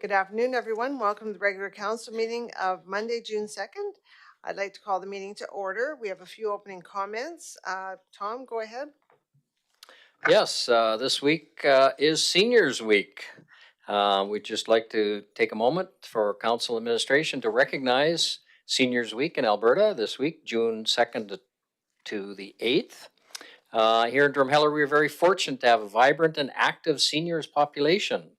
Good afternoon, everyone. Welcome to the regular council meeting of Monday, June 2nd. I'd like to call the meeting to order. We have a few opening comments. Tom, go ahead. Yes, this week is Seniors Week. We'd just like to take a moment for council administration to recognize Seniors Week in Alberta this week, June 2nd to the 8th. Here in Drumheller, we are very fortunate to have a vibrant and active seniors population.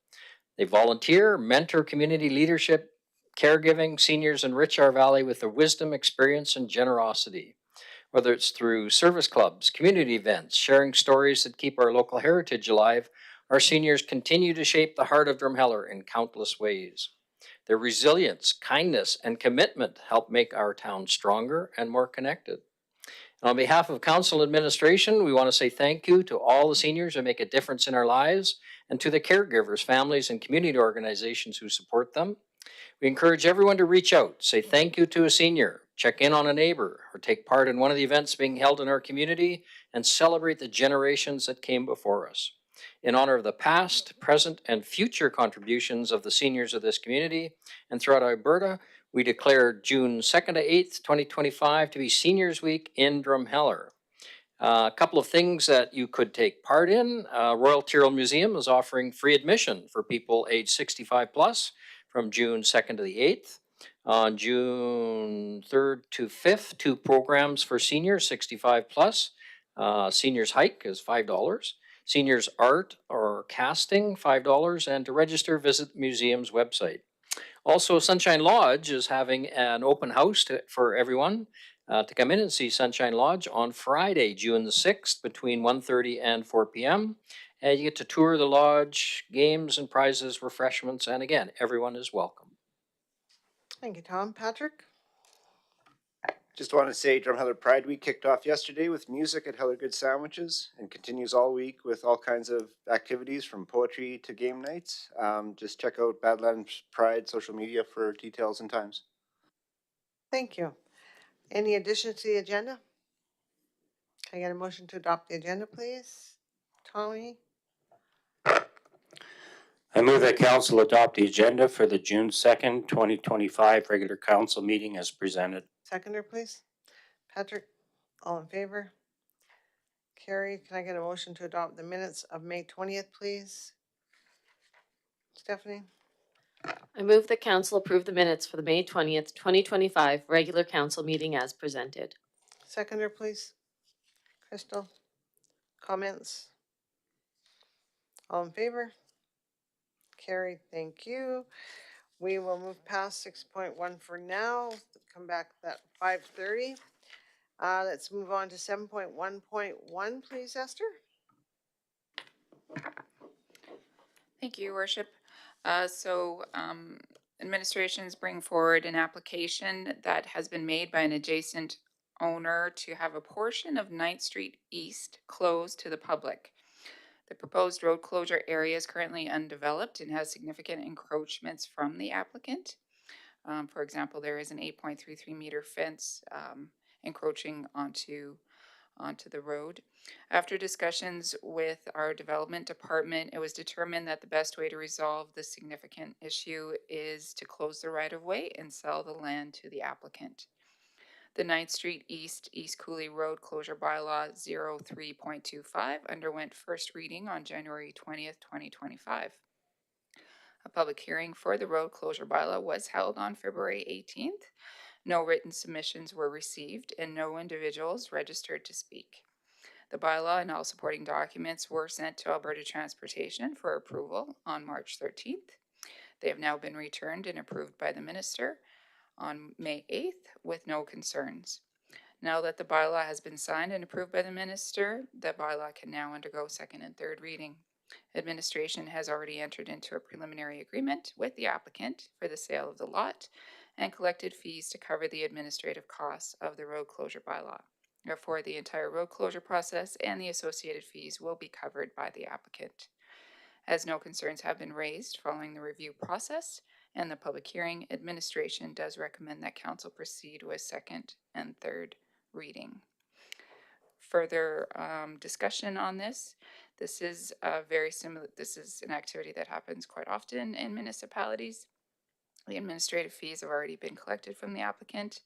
They volunteer, mentor community leadership, caregiving. Seniors enrich our valley with their wisdom, experience, and generosity. Whether it's through service clubs, community events, sharing stories that keep our local heritage alive, our seniors continue to shape the heart of Drumheller in countless ways. Their resilience, kindness, and commitment help make our town stronger and more connected. And on behalf of council administration, we want to say thank you to all the seniors who make a difference in our lives and to the caregivers, families, and community organizations who support them. We encourage everyone to reach out, say thank you to a senior, check in on a neighbor, or take part in one of the events being held in our community and celebrate the generations that came before us. In honor of the past, present, and future contributions of the seniors of this community and throughout Alberta, we declare June 2nd to 8th, 2025 to be Seniors Week in Drumheller. A couple of things that you could take part in. Royal Tyrrell Museum is offering free admission for people age 65 plus from June 2nd to the 8th. On June 3rd to 5th, 2 programs for seniors 65 plus. Seniors Hike is $5. Seniors Art or Casting, $5. And to register, visit the museum's website. Also, Sunshine Lodge is having an open house for everyone to come in and see Sunshine Lodge on Friday, June the 6th, between 1:30 and 4 p.m. And you get to tour the lodge, games and prizes, refreshments, and again, everyone is welcome. Thank you, Tom. Patrick? Just want to say Drumheller Pride Week kicked off yesterday with music at Heller Good Sandwiches and continues all week with all kinds of activities from poetry to game nights. Just check out Badlands Pride social media for details and times. Thank you. Any additions to the agenda? Can I get a motion to adopt the agenda, please? Tommy? I move that council adopt the agenda for the June 2nd, 2025 regular council meeting as presented. Seconder, please. Patrick, all in favor? Carried. Can I get a motion to adopt the minutes of May 20th, please? Stephanie? I move that council approve the minutes for the May 20th, 2025 regular council meeting as presented. Seconder, please. Crystal? Comments? All in favor? Carried. Thank you. We will move past 6.1 for now. Come back at 5:30. Let's move on to 7.1.1, please, Esther. Thank you, Your Worship. Administrations bring forward an application that has been made by an adjacent owner to have a portion of 9th Street East closed to the public. The proposed road closure area is currently undeveloped and has significant encroachments from the applicant. For example, there is an 8.33 meter fence encroaching onto the road. After discussions with our development department, it was determined that the best way to resolve this significant issue is to close the right-of-way and sell the land to the applicant. The 9th Street East Cooley Road Closure Bylaw 03.25 underwent first reading on January 20th, 2025. A public hearing for the road closure bylaw was held on February 18th. No written submissions were received and no individuals registered to speak. The bylaw and all supporting documents were sent to Alberta Transportation for approval on March 13th. They have now been returned and approved by the minister on May 8th with no concerns. Now that the bylaw has been signed and approved by the minister, the bylaw can now undergo second and third reading. Administration has already entered into a preliminary agreement with the applicant for the sale of the lot and collected fees to cover the administrative costs of the road closure bylaw. Therefore, the entire road closure process and the associated fees will be covered by the applicant. As no concerns have been raised following the review process and the public hearing, administration does recommend that council proceed with second and third reading. Further discussion on this, This is this is an activity that happens quite often in municipalities. The administrative fees have already been collected from the applicant,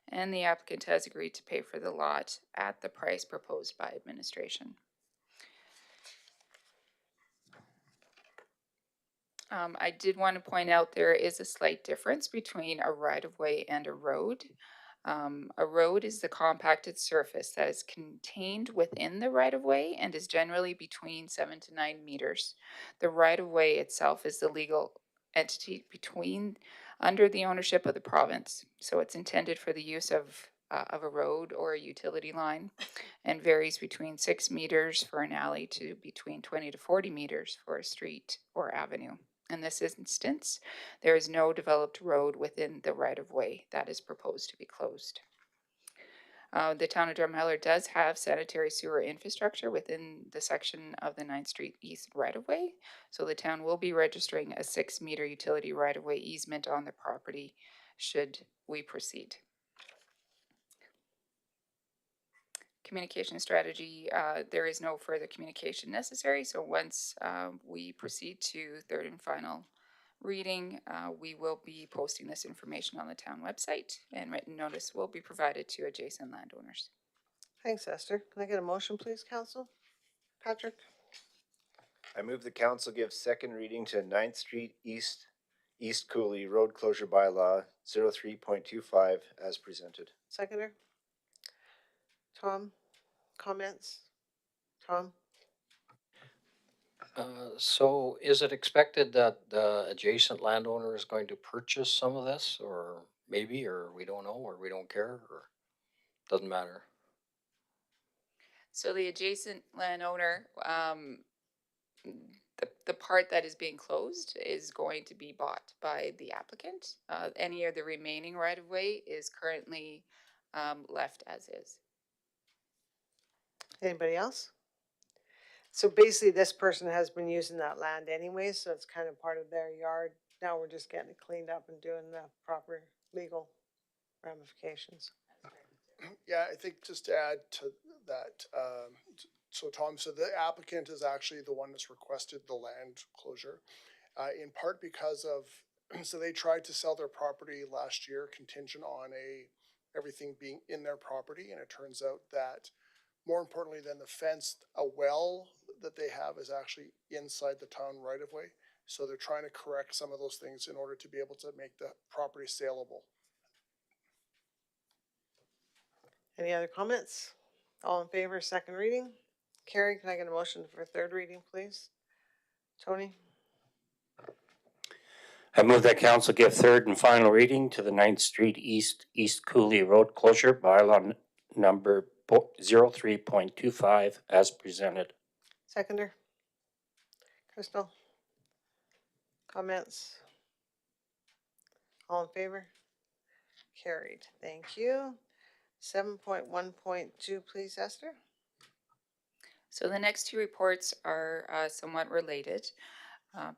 and the applicant has agreed to pay for the lot at the price proposed by administration. I did want to point out there is a slight difference between a right-of-way and a road. A road is the compacted surface that is contained within the right-of-way and is generally between 7 to 9 meters. The right-of-way itself is the legal entity under the ownership of the province. So it's intended for the use of a road or a utility line, and varies between 6 meters for an alley to between 20 to 40 meters for a street or avenue. In this instance, there is no developed road within the right-of-way that is proposed to be closed. The town of Drumheller does have sanitary sewer infrastructure within the section of the 9th Street East right-of-way, so the town will be registering a 6-meter utility right-of-way easement on the property should we proceed. Communication strategy, there is no further communication necessary, so once we proceed to third and final reading, we will be posting this information on the town website, and written notice will be provided to adjacent landowners. Thanks, Esther. Can I get a motion, please, council? Patrick? I move the council give second reading to 9th Street East Cooley Road Closure Bylaw 03.25 as presented. Seconder? Tom? Comments? Tom? So is it expected that the adjacent landowner is going to purchase some of this, or maybe, or we don't know, or we don't care, or doesn't matter? So the adjacent landowner, the part that is being closed is going to be bought by the applicant. Any of the remaining right-of-way is currently left as is. Anybody else? So basically, this person has been using that land anyway, so it's kind of part of their yard. Now we're just getting it cleaned up and doing the proper legal ramifications. Yeah, I think just to add to that, so Tom, so the applicant is actually the one that's requested the land closure, in part because of, so they tried to sell their property last year contingent on everything being in their property, and it turns out that more importantly than the fence, a well that they have is actually inside the town right of way. So they're trying to correct some of those things in order to be able to make the property saleable. Any other comments? All in favor, second reading? Carrie, can I get a motion for third reading, please? Tony? I move that council give third and final reading to the 9th Street East Cooley Road Closure Bylaw number 03.25 as presented. Seconder? Crystal? Comments? All in favor? Carried. Thank you. 7.1.2, please, Esther. So the next two reports are somewhat related,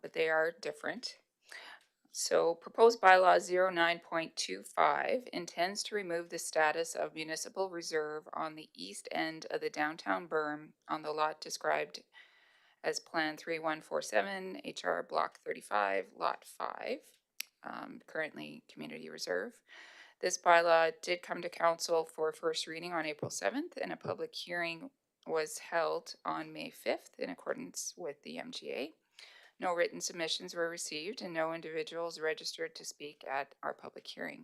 but they are different. So proposed bylaw 09.25 intends to remove the status of municipal reserve on the east end of the downtown berm on the lot described as Plan 3147, HR Block 35, Lot 5, currently Community Reserve. This bylaw did come to council for first reading on April 7th, and a public hearing was held on May 5th in accordance with the MGA. No written submissions were received and no individuals registered to speak at our public hearing.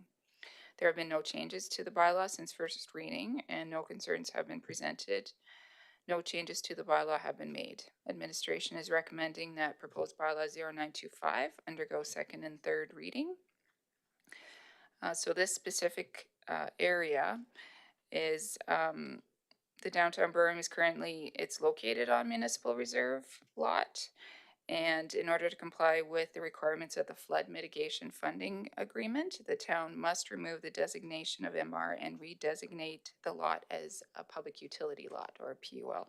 There have been no changes to the bylaw since first reading, and no concerns have been presented. No changes to the bylaw have been made. Administration is recommending that proposed bylaw 0925 undergo second and third reading. So this specific area is the downtown berm is currently, it's located on municipal reserve lot. And in order to comply with the requirements of the flood mitigation funding agreement, the town must remove the designation of MR and redesignate the lot as a public utility lot, or a PUL.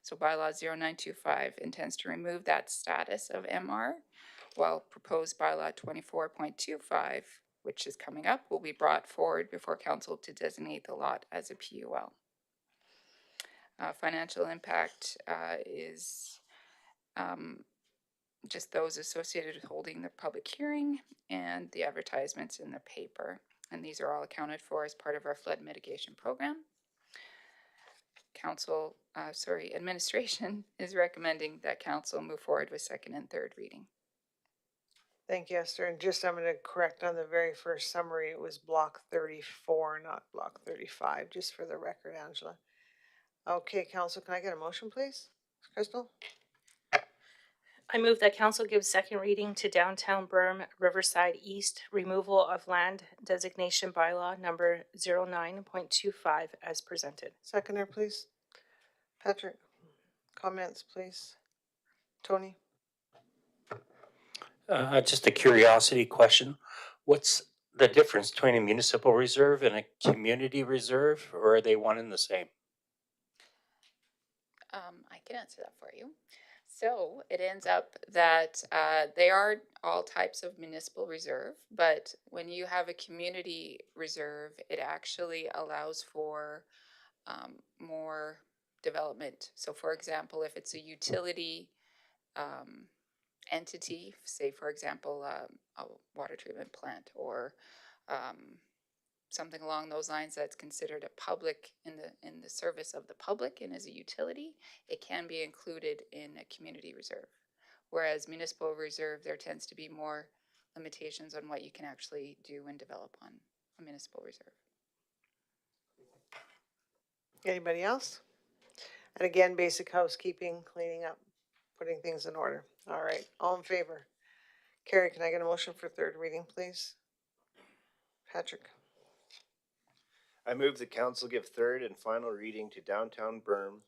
So bylaw 0925 intends to remove that status of MR, while proposed bylaw 24.25, which is coming up, will be brought forward before council to designate the lot as a PUL. Financial impact is just those associated with holding the public hearing and the advertisements in the paper. And these are all accounted for as part of our flood mitigation program. Administration is recommending that council move forward with second and third reading. Thank you, Esther. And just, I'm gonna correct on the very first summary, it was block 34, not block 35, just for the record, Angela. Okay, council, can I get a motion, please? Crystal? I move that council give second reading to Downtown Berm, Riverside East, removal of land designation bylaw number 09.25 as presented. Seconder, please. Patrick, comments, please. Tony? Just a curiosity question. What's the difference between a municipal reserve and a community reserve, or are they one and the same? I can answer that for you. So it ends up that they are all types of municipal reserve, but when you have a community reserve, it actually allows for more development. So, for example, if it's a utility entity, say, for example, a water treatment plant or something along those lines that's considered a public in the service of the public and as a utility, it can be included in a community reserve. Whereas municipal reserve, there tends to be more limitations on what you can actually do and develop on a municipal reserve. Anybody else? And again, basic housekeeping, cleaning up, putting things in order. All right, all in favor? Carrie, can I get a motion for third reading, please? Patrick? I move the council give third and final reading to Downtown Berm,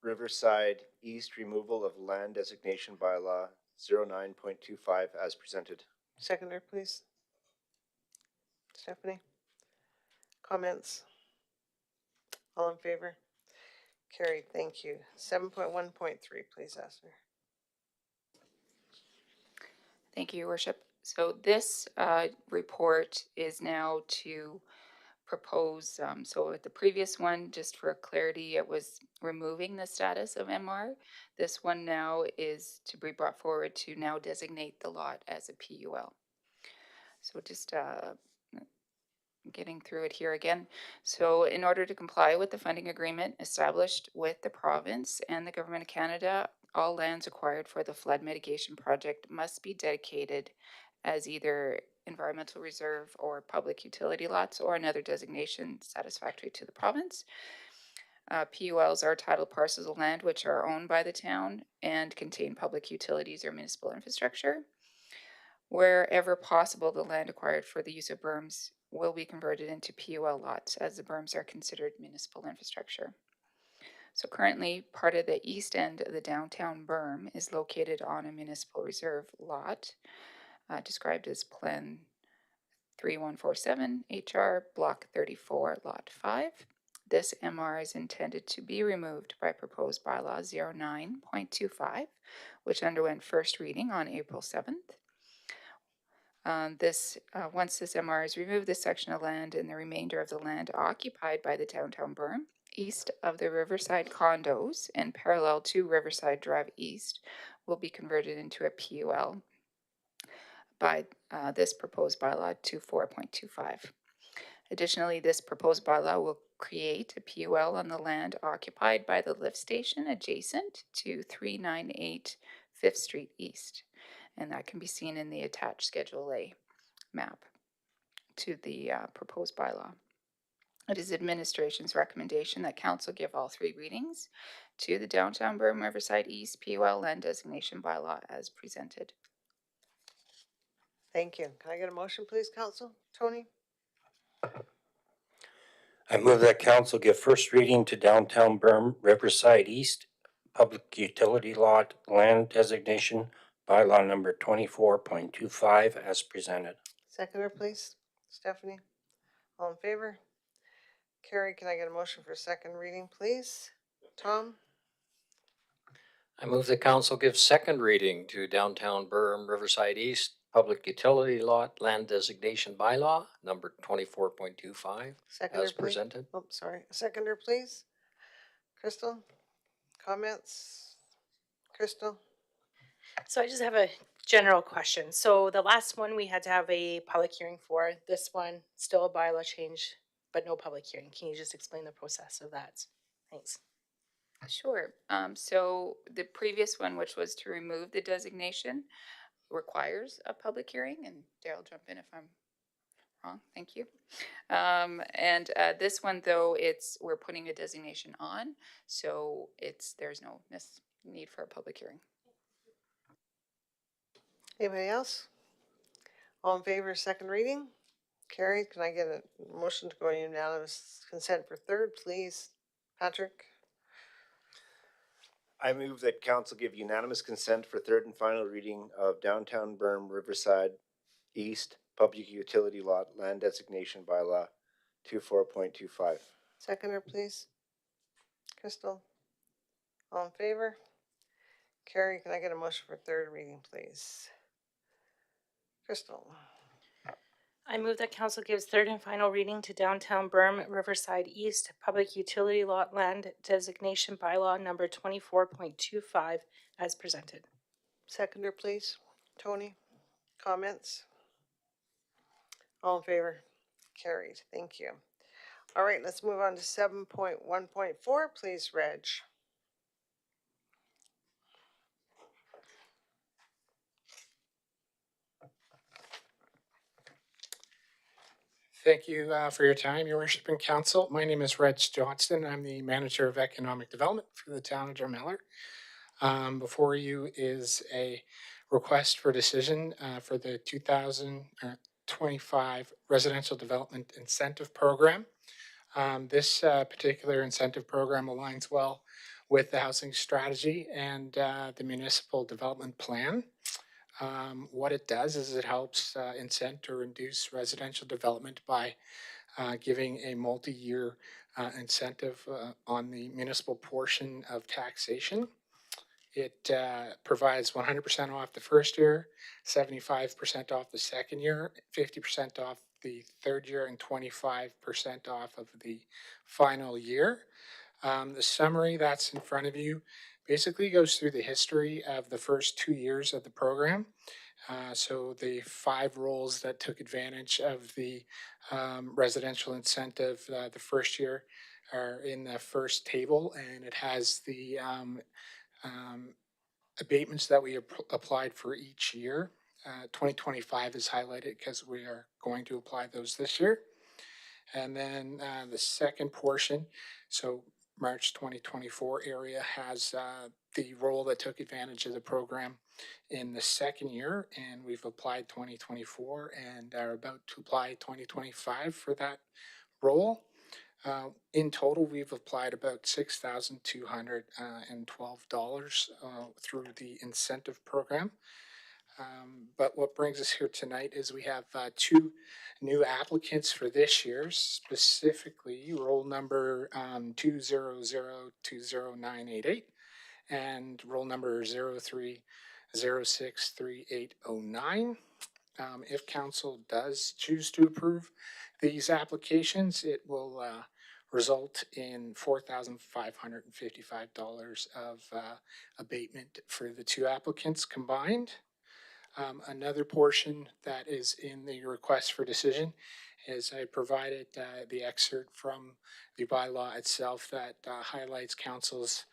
Riverside East removal of land designation bylaw 09.25 as presented. Seconder, please. Stephanie? Comments? All in favor? Carried, thank you. 7.1.3, please, Esther. Thank you, Your Worship. So this report is now to propose, so with the previous one, just for clarity, it was removing the status of MR. This one now is to be brought forward to now designate the lot as a PUL. So just getting through it here again. So in order to comply with the funding agreement established with the province and the Government of Canada, all lands acquired for the flood mitigation project must be dedicated as either environmental reserve or public utility lots or another designation satisfactory to the province. PULs are titled parcels of land which are owned by the town and contain public utilities or municipal infrastructure. Wherever possible, the land acquired for the use of berms will be converted into PUL lots as the berms are considered municipal infrastructure. So currently, part of the east end of the downtown berm is located on a municipal reserve lot, described as Plan 3147 HR Block 34 Lot 5. This MR is intended to be removed by proposed bylaw 09.25, which underwent first reading on April 7th. Once this MR is removed, this section of land and the remainder of the land occupied by the downtown berm east of the Riverside condos and parallel to Riverside Drive East will be converted into a PUL by this proposed bylaw 24.25. Additionally, this proposed bylaw will create a PUL on the land occupied by the lift station adjacent to 398 5th Street East. And that can be seen in the attached Schedule A map to the proposed bylaw. It is administration's recommendation that council give all three readings to the Downtown Berm Riverside East PUL land designation bylaw as presented. Thank you. Can I get a motion, please, council? Tony? I move that council give first reading to Downtown Berm, Riverside East, public utility lot land designation bylaw number 24.25 as presented. Seconder, please. Stephanie? All in favor? Carrie, can I get a motion for second reading, please? Tom? I move the council give second reading to Downtown Berm, Riverside East, public utility lot land designation bylaw number 24.25 Seconder, as please. presented. Oh, sorry. Seconder, please. Crystal, comments? Crystal? So I just have a general question. So the last one we had to have a public hearing for. This one, still a bylaw change, but no public hearing. Can you just explain the process of that? Thanks. Sure. So the previous one, which was to remove the designation, requires a public hearing, and Daryl, jump in if I'm wrong. Thank you. And this one, though, we're putting a designation on, so there's no need for a public hearing. Anybody else? All in favor of second reading? Carried. Can I get a motion to go unanimous consent for third, please? Patrick? I move that council give unanimous consent for third and final reading of Downtown Berm Riverside East Public Utility Lot Land Designation Bylaw 24.25. Seconder, please. Crystal? All in favor? Carrie, can I get a motion for third reading, please? Crystal? I move that council gives third and final reading to Downtown Berm Riverside East Public Utility Lot Land Designation Bylaw number 24.25 as presented. Seconder, please. Tony? Comments? All in favor? Carried. Thank you. All right, let's move on to 7.1.4, please, Reg. Thank you for your time, Your Worship and Council. My name is Reg Johnston. I'm the Manager of Economic Development for the town of Drumheller. Before you is a request for decision for the 2025 Residential Development Incentive Program. This particular incentive program aligns well with the housing strategy and the municipal development plan. What it does is it helps incent or induce residential development by giving a multi-year incentive on the municipal portion of taxation. It provides 100% off the first year, 75% off the second year, 50% off the third year, and 25% off of the final year. The summary that's in front of you basically goes through the history of the first 2 years of the program. So the 5 roles that took advantage of the residential incentive the first year are in the first table, and it has the abatements that we applied for each year. 2025 is highlighted because we are going to apply those this year. And then the second portion, so March 2024 area has the role that took advantage of the program in the second year, and we've applied 2024 and are about to apply 2025 for that role. In total, we've applied about $6,212 through the incentive program. But what brings us here tonight is we have 2 new applicants for this year, specifically roll number 200-20988 and roll number 03063809. If council does choose to approve these applications, it will result in $4,555 of abatement for the 2 applicants combined. Another portion that is in the request for decision is I provided the excerpt from the bylaw itself that highlights council's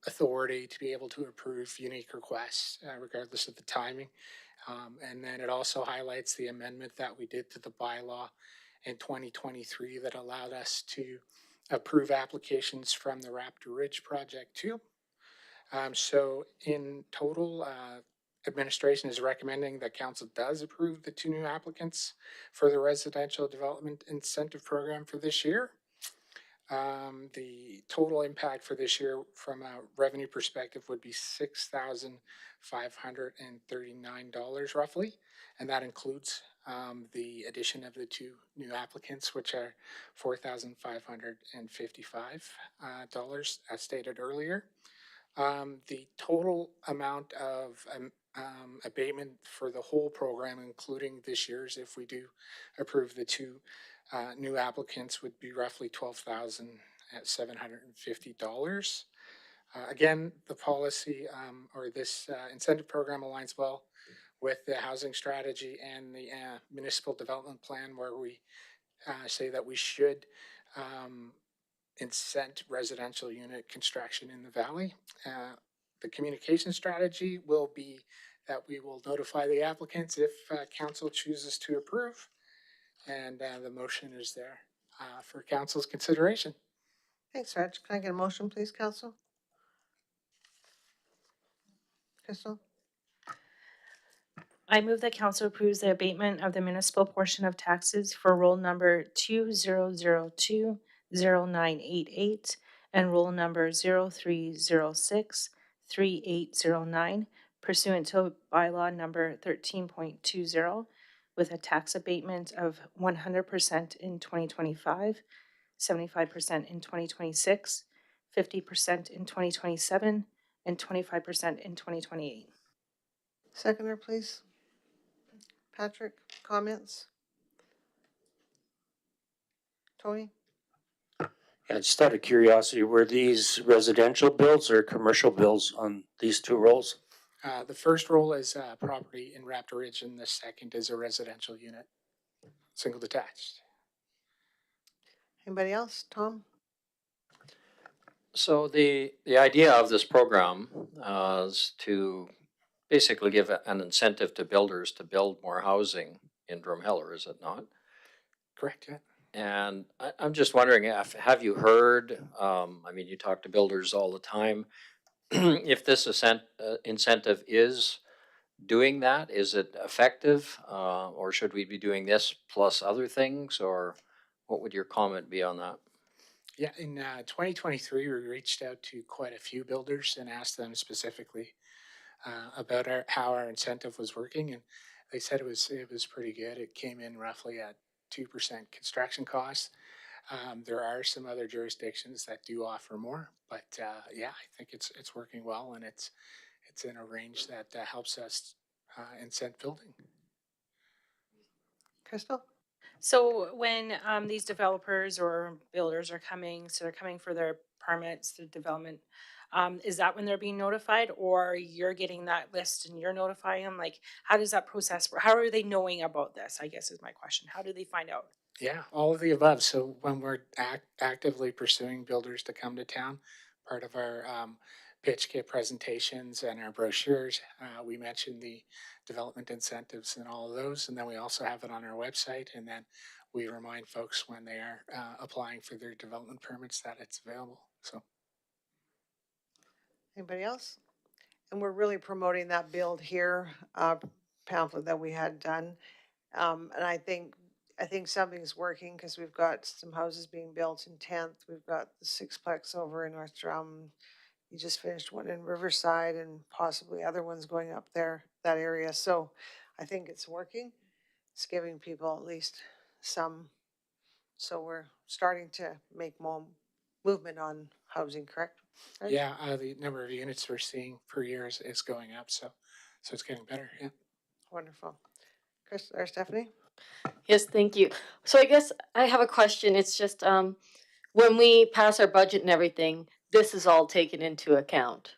authority to be able to approve unique requests regardless of the timing. And then it also highlights the amendment that we did to the bylaw in 2023 that allowed us to approve applications from the Raptor Ridge Project too. So in total, administration is recommending that council does approve the 2 new applicants for the residential development incentive program for this year. The total impact for this year from a revenue perspective would be $6,539 roughly, and that includes the addition of the 2 new applicants, which are $4,555 as stated earlier. The total amount of abatement for the whole program, including this year's, if we do approve the 2 new applicants, would be roughly $12,000 at $750. Again, the policy or this incentive program aligns well with the housing strategy and the municipal development plan, where we say that we should incent residential unit construction in the valley. The communication strategy will be that we will notify the applicants if council chooses to approve, and the motion is there for council's consideration. Thanks, Reg. Can I get a motion, please, council? Crystal? I move that council approves the abatement of the municipal portion of taxes for roll number 20020988 and roll number 03063809 pursuant to bylaw number 13.20 with a tax abatement of 100% in 2025, 75% in 2026, 50% in 2027, and 25% in 2028. Seconder, please. Patrick, comments? Tony? Yeah, just out of curiosity, were these residential bills or commercial bills on these two rolls? The first roll is property in Raptor Ridge, and the second is a residential unit, single detached. Anybody else? Tom? So the idea of this program is to basically give an incentive to builders to build more housing in Drumheller, is it not? Correct, yeah. And I'm just wondering, have you heard, I mean, you talk to builders all the time, if this incentive is doing that, is it effective? Or should we be doing this plus other things, or what would your comment be on that? Yeah, in 2023, we reached out to quite a few builders and asked them specifically about how our incentive was working, and they said it was pretty good. It came in roughly at 2% construction costs. There are some other jurisdictions that do offer more, but yeah, I think it's working well, and it's in a range that helps us incent building. Crystal? So when these developers or builders are coming, so they're coming for their permits, the development, is that when they're being notified, or you're getting that list and you're notifying them? Like, how does that process work? How are they knowing about this, I guess is my question. How do they find out? Yeah, all of the above. So when we're actively pursuing builders to come to town, part of our pitch kit presentations and our brochures, we mention the development incentives and all of those. And then we also have it on our website. And then we remind folks when they are applying for their development permits that it's available. So. Anybody else? And we're really promoting that Build Here pamphlet that we had done. And I think something's working because we've got some houses being built in 10th. We've got the sixplex over in North Drum. You just finished one in Riverside and possibly other ones going up there, that area. So I think it's working. It's giving people at least some. So we're starting to make more movement on housing, correct? Right? Yeah, the number of units we're seeing per year is going up. So it's getting better. Yeah. Wonderful. Chris or Stephanie? Yes, thank you. So I guess I have a question. It's just when we pass our budget and everything, this is all taken into account.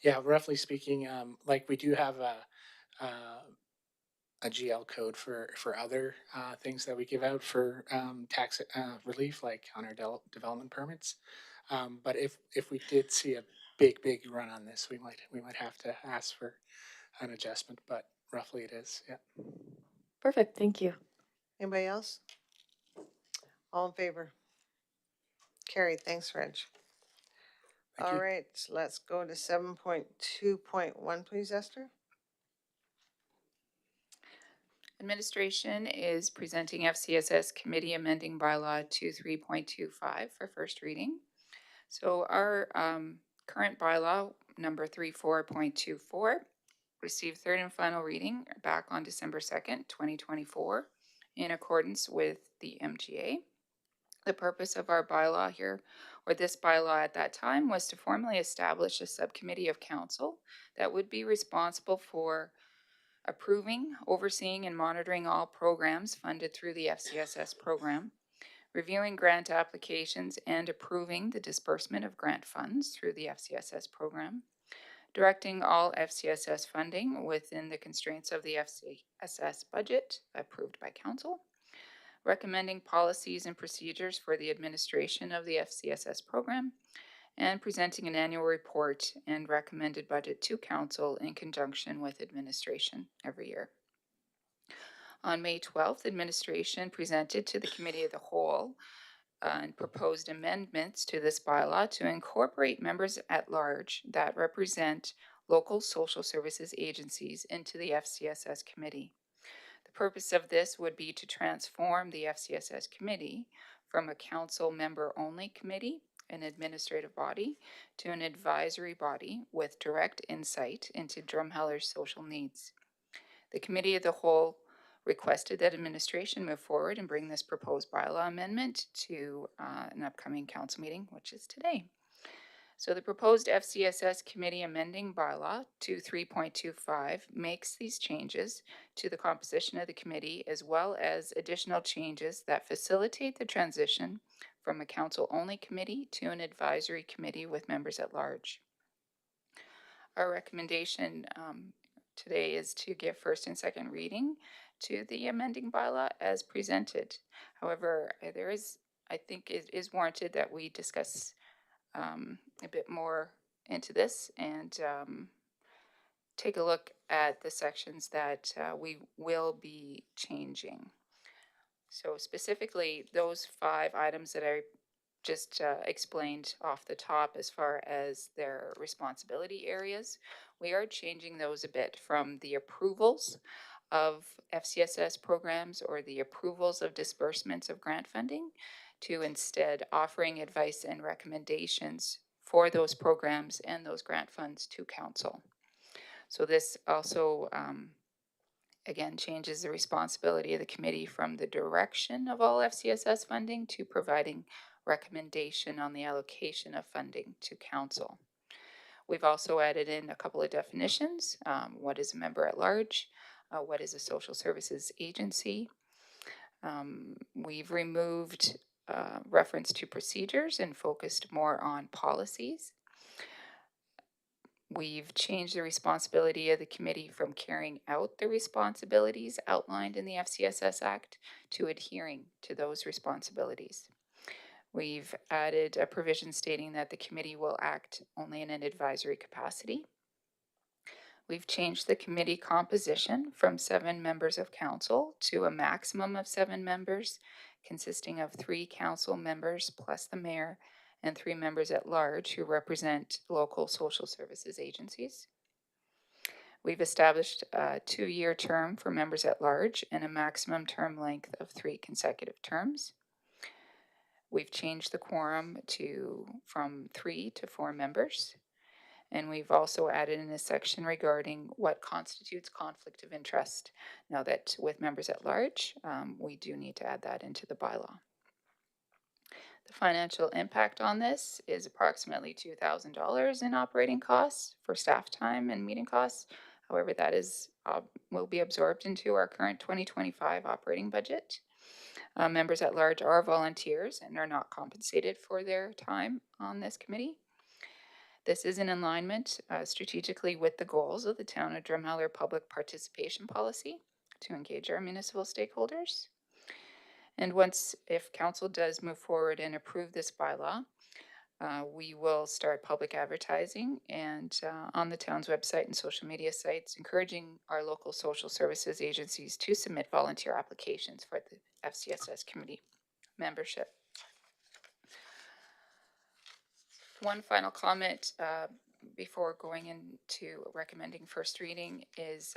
Yeah, roughly speaking, like we do have a GL code for other things that we give out for tax relief, like on our development permits. But if we did see a big run on this, we might have to ask for an adjustment. But roughly it is, yeah. Perfect, thank you. Anybody else? All in favor? Carried. Thanks, Reg. Thank All you. right, let's go to 7.2.1, please, Esther. Administration is presenting FCSS Committee amending bylaw 23.25 for first reading. So our current bylaw, number 34.24, received third and final reading back on December 2nd, 2024, in accordance with the MGA. The purpose of our bylaw here, or this bylaw at that time, was to formally establish a subcommittee of council that would be responsible for approving, overseeing, and monitoring all programs funded through the FCSS program, reviewing grant applications and approving the disbursement of grant funds through the FCSS program, directing all FCSS funding within the constraints of the FCSS budget approved by council, recommending policies and procedures for the administration of the FCSS program, and presenting an annual report and recommended budget to council in conjunction with administration every year. On May 12th, administration presented to the Committee of the Whole and proposed amendments to this bylaw to incorporate members at large that represent local social services agencies into the FCSS committee. The purpose of this would be to transform the FCSS committee from a council member only committee, an administrative body, to an advisory body with direct insight into Drumheller's social needs. The Committee of the Whole requested that administration move forward and bring this proposed bylaw amendment to an upcoming council meeting, which is today. So the proposed FCSS committee amending bylaw to 3.25 makes these changes to the composition of the committee, as well as additional changes that facilitate the transition from a council-only committee to an advisory committee with members at large. Our recommendation today is to give first and second reading to the amending bylaw as presented. However, I think it is warranted that we discuss a bit more into this and take a look at the sections that we will be changing. So specifically, those 5 items that I just explained off the top as far as their responsibility areas, we are changing those a bit from the approvals of FCSS programs or the approvals of disbursements of grant funding to instead offering advice and recommendations for those programs and those grant funds to council. So this also, again, changes the responsibility of the committee from the direction of all FCSS funding to providing recommendation on the allocation of funding to council. We've also added in a couple of definitions. What is a member at large? What is a social services agency? We've removed reference to procedures and focused more on policies. We've changed the responsibility of the committee from carrying out the responsibilities outlined in the FCSS Act to adhering to those responsibilities. We've added a provision stating that the committee will act only in an advisory capacity. We've changed the committee composition from 7 members of council to a maximum of 7 members, consisting of 3 council members plus the mayor and 3 members at large who represent local social services agencies. We've established a 2-year term for members at large and a maximum term length of 3 consecutive terms. We've changed the quorum from 3 to 4 members. And we've also added in a section regarding what constitutes conflict of interest. Now that with members at large, we do need to add that into the bylaw. The financial impact on this is approximately $2,000 in operating costs for staff time and meeting costs. However, that will be absorbed into our current 2025 operating budget. Members at large are volunteers and are not compensated for their time on this committee. This is in alignment strategically with the goals of the Town of Drumheller Public Participation Policy to engage our municipal stakeholders. And if council does move forward and approve this bylaw, we will start public advertising and on the town's website and social media sites, encouraging our local social services agencies to submit volunteer applications for the FCSS committee membership. One final comment before going into recommending first reading is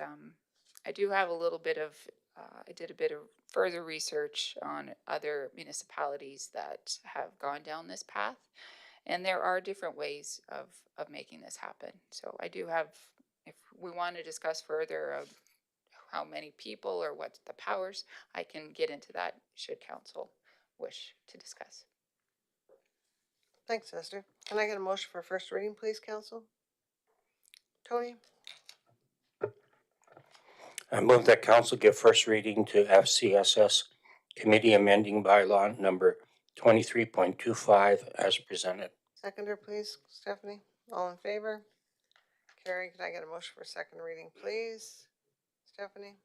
I do have a little bit of, I did a bit of further research on other municipalities that have gone down this path. And there are different ways of making this happen. So I do have, if we want to discuss further of how many people or what the powers, I can get into that should council wish to discuss. Thanks, Esther. Can I get a motion for first reading, please, council? Tony? I move that council give first reading to FCSS Committee amending bylaw number 23.25 as presented. Seconder, please, Stephanie. All in favor? Carrie, can I get a motion for second reading, please? Stephanie?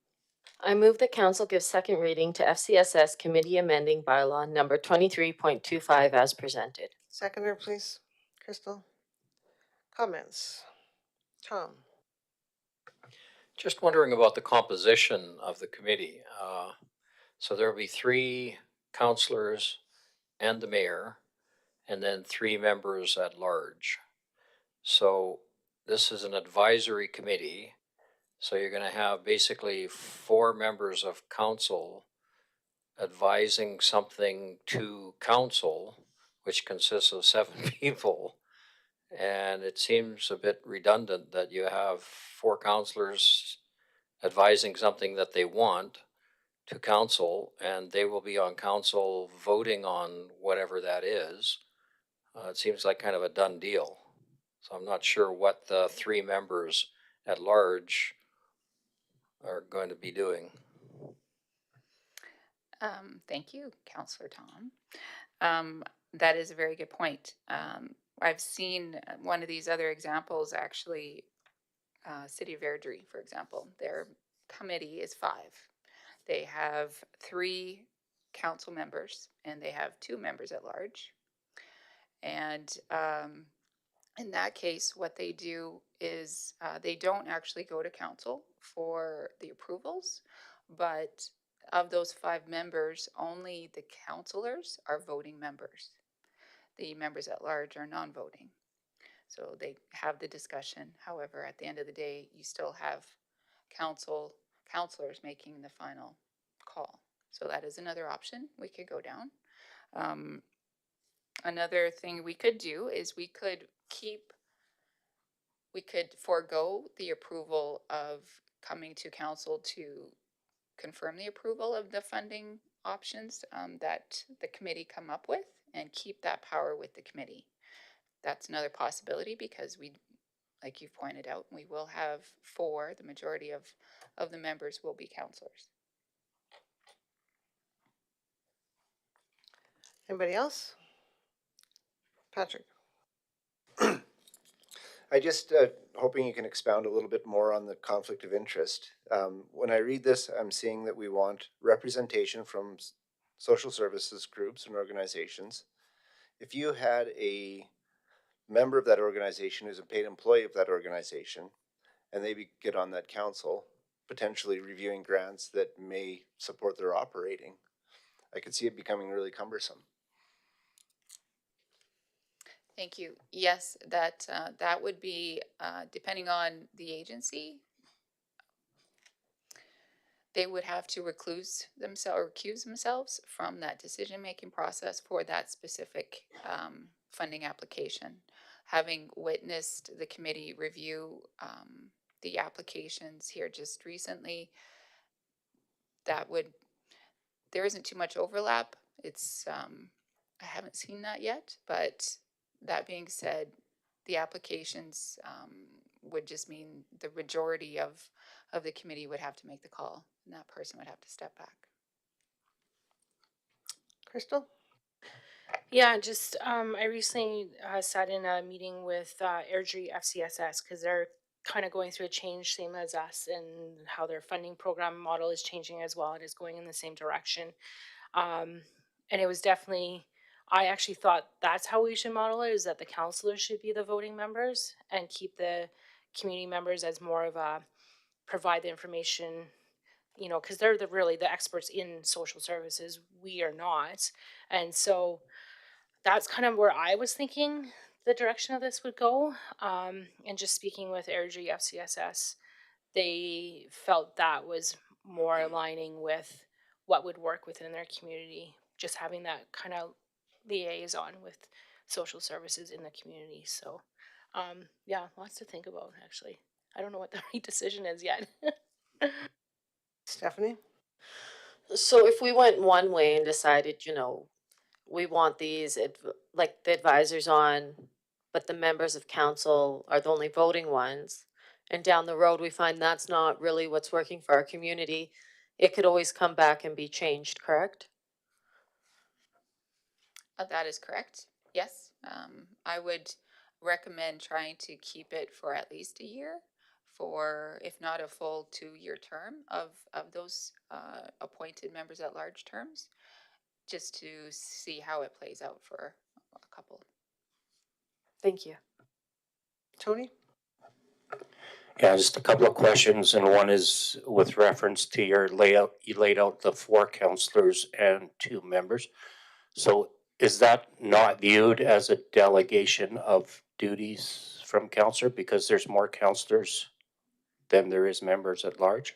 I move that council give second reading to FCSS Committee Amending Bylaw number 23.25 as presented. Seconder, please. Crystal? Comments? Tom? Just wondering about the composition of the committee. So there'll be 3 councillors and the mayor, and then 3 members at large. So this is an advisory committee. So you're going to have basically 4 members of council advising something to council, which consists of 7 people. And it seems a bit redundant that you have 4 councillors advising something that they want to council, and they will be on council voting on whatever that is. It seems like kind of a done deal. So I'm not sure what the 3 members at large are going to be doing. Thank you, Councillor Tom. That is a very good point. I've seen one of these other examples actually, City of Airdrie, for example. Their committee is 5. They have 3 council members and they have 2 members at large. And in that case, what they do is they don't actually go to council for the approvals, but of those 5 members, only the councillors are voting members. The members at large are non-voting. So they have the discussion. However, at the end of the day, you still have councillors making the final call. So that is another option we could go down. Another thing we could do is we could forego the approval of coming to council to confirm the approval of the funding options that the committee come up with, and keep that power with the committee. That's another possibility, because we, like you've pointed out, we will have 4, the majority of the members will be councillors. Anybody else? Patrick? I just hoping you can expound a little bit more on the conflict of interest. When I read this, I'm seeing that we want representation from social services groups and organizations. If you had a member of that organization who's a paid employee of that organization, and they get on that council, potentially reviewing grants that may support their operating, I could see it becoming really cumbersome. Thank you. Yes, that would be, depending on the agency, they would have to recuse themselves from that decision-making process for that specific funding application. Having witnessed the committee review the applications here just recently, there isn't too much overlap. It's, I haven't seen that yet, but that being said, the applications would just mean the majority of the committee would have to make the call, and that person would have to step back. Crystal? Yeah, just I recently sat in a meeting with Airdrie FCSS, because they're kind of going through a change, same as us, and how their funding program model is changing as well. It is going in the same direction. And it was definitely, I actually thought that's how we should model it, is that the councillors should be the voting members and keep the community members as more of a provide the information, you know, because they're really the experts in social services. We are not. And so that's kind of where I was thinking the direction of this would go. And just speaking with Airdrie FCSS, they felt that was more aligning with what would work within their community, just having that kind of liaison with social services in the community. So yeah, lots to think about, actually. I don't know what the right decision is yet. Stephanie? So if we went one way and decided, you know, we want these, like the advisors on, but the members of council are the only voting ones, and down the road we find that's not really what's working for our community, it could always come back and be changed, correct? That is correct. Yes. I would recommend trying to keep it for at least a year, for if not a full 2-year term of those appointed members at large terms, just to see how it plays out for a couple. Thank you. Tony? Yeah, just a couple of questions, and one is with reference to your layout. You laid out the 4 counselors and 2 members. So is that not viewed as a delegation of duties from counselor because there's more counselors than there is members at large?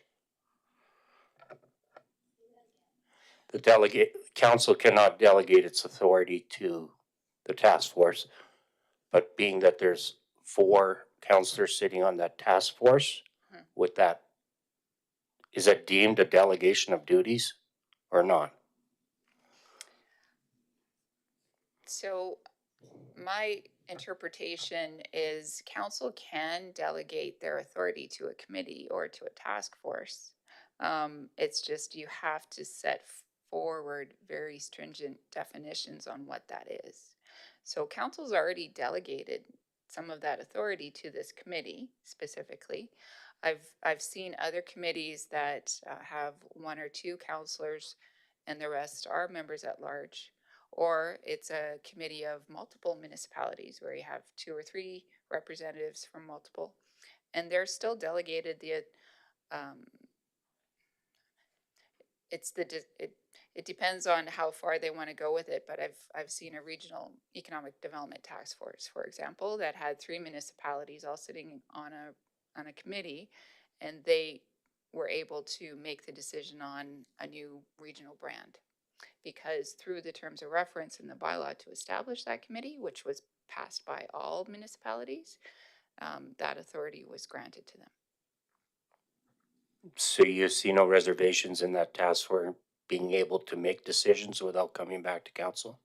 The council cannot delegate its authority to the task force, but being that there's 4 counselors sitting on that task force, with that, is that deemed a delegation of duties or not? So my interpretation is council can delegate their authority to a committee or to a task force. It's just you have to set forward very stringent definitions on what that is. So council's already delegated some of that authority to this committee specifically. I've seen other committees that have 1 or 2 counselors and the rest are members at large. Or it's a committee of multiple municipalities where you have 2 or 3 representatives from multiple, and they're still delegated the, it depends on how far they want to go with it, but I've seen a regional economic development task force, for example, that had 3 municipalities all sitting on a committee, and they were able to make the decision on a new regional brand. Because through the terms of reference in the bylaw to establish that committee, which was passed by all municipalities, that authority was granted to them. So you see no reservations in that task force being able to make decisions without coming back to council?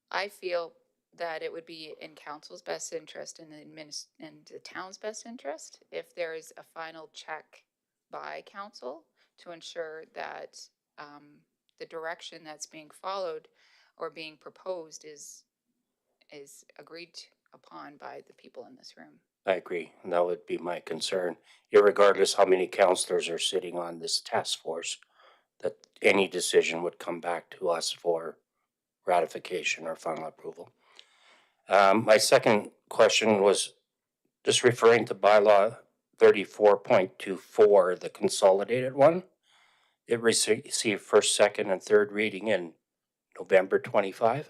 I feel that it would be in council's best interest and the town's best interest if there is a final check by council to ensure that the direction that's being followed or being proposed is agreed upon by the people in this room. I agree, and that would be my concern, irregardless how many counselors are sitting on this task force, that any decision would come back to us for ratification or final approval. My second question was just referring to bylaw 34.24, the consolidated one. It received first, second, and third reading in November 25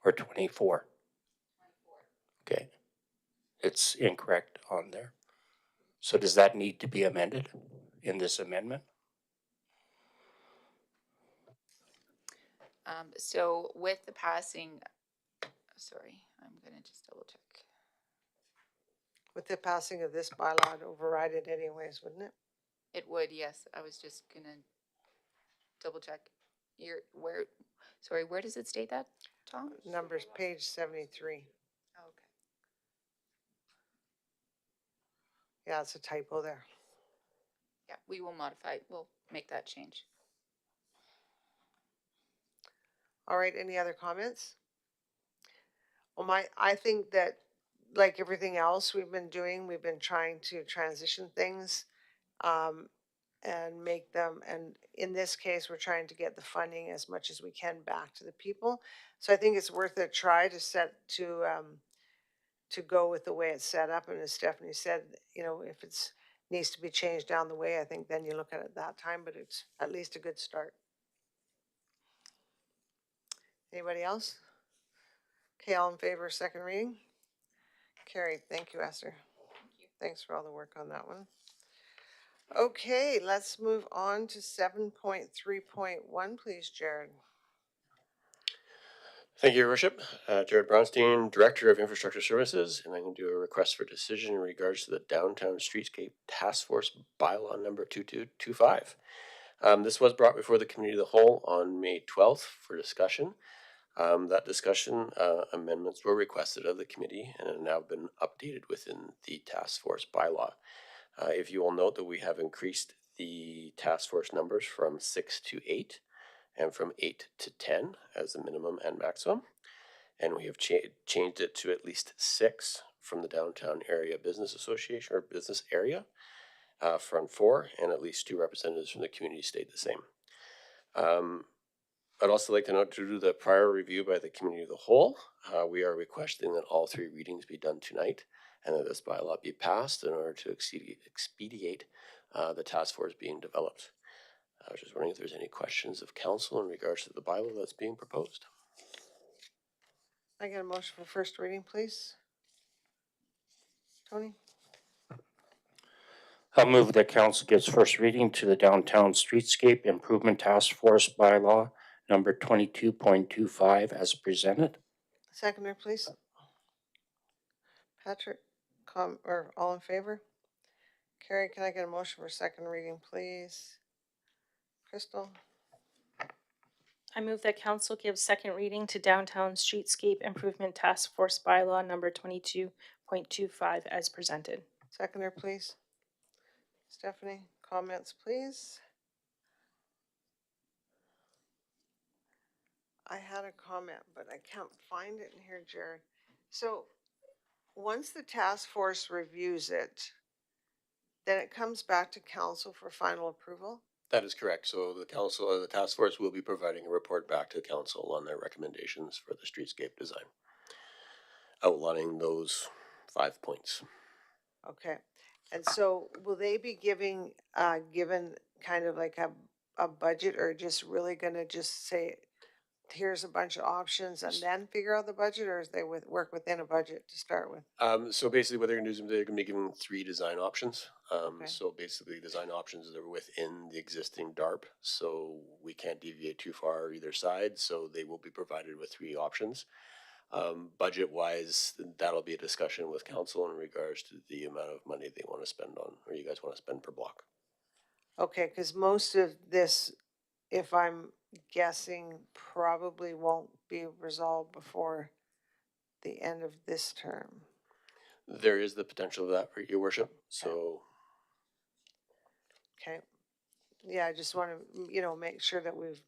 or 24. Okay, it's incorrect on there. So does that need to be amended in this amendment? So with the passing, sorry, I'm gonna just double check. With the passing of this bylaw, it'd override it anyways, wouldn't it? It would, yes. I was just gonna double check. Where does it state that, Tom? Numbers, page 73. Oh, okay. Yeah, it's a typo there. Yeah, we will modify, we'll make that change. All right, any other comments? Well, I think that like everything else we've been doing, we've been trying to transition things and make them, and in this case, we're trying to get the funding as much as we can back to the people. So I think it's worth a try to go with the way it's set up. And as Stephanie said, you know, if it's needs to be changed down the way, I think then you look at it that time, but it's at least a good start. Anybody else? Okay, all in favor of second reading? Carried. Thank you, Esther. Thank you. Thanks for all the work on that one. Okay, let's move on to 7.3.1, please, Jared. Thank you, Your Worship. Jared Bronstein, Director of Infrastructure Services, and I'm going to do a request for decision in regards to the Downtown Streetscape Task Force Bylaw number 2225. This was brought before the Committee of the Whole on May 12th for discussion. That discussion amendments were requested of the committee and have now been updated within the Task Force Bylaw. If you will note that we have increased the task force numbers from 6 to 8. and from 8 to 10 as the minimum and maximum. And we have changed it to at least 6 from the Downtown Area Business Association or business area, from 4, and at least 2 representatives from the community stayed the same. I'd also like to note, due to the prior review by the community of the whole, we are requesting that all 3 readings be done tonight and that this bylaw be passed in order to expedite the task force being developed. I was just wondering if there's any questions of council in regards to the bylaw that's being proposed. I get a motion for first reading, please. Tony? I'll move that council gives first reading to the Downtown Streetscape Improvement Task Force bylaw number 22.25 as presented. Seconder, please. Patrick, or all in favor? Carrie, can I get a motion for second reading, please? Crystal? I move that council give second reading to Downtown Streetscape Improvement Task Force bylaw number 22.25 as presented. Seconder, please. Stephanie, comments, please. I had a comment, but I can't find it in here, Jared. So once the task force reviews it, then it comes back to council for final approval? That is correct. So the council or the task force will be providing a report back to council on their recommendations for the streetscape design, outlining those 5 points. Okay. And so will they be given kind of like a budget, or just really gonna just say, here's a bunch of options and then figure out the budget, or is they work within a budget to start with? So basically what they're gonna do is they're gonna be given 3 design options. Okay. So basically design options that are within the existing DARP. So we can't deviate too far either side. So they will be provided with 3 options. Budget wise, that'll be a discussion with council in regards to the amount of money they want to spend on, or you guys want to spend per block. Okay, because most of this, if I'm guessing, probably won't be resolved before the end of this term. There is the potential of that, for your worship. So Okay. Yeah, I just want to, make sure that we've,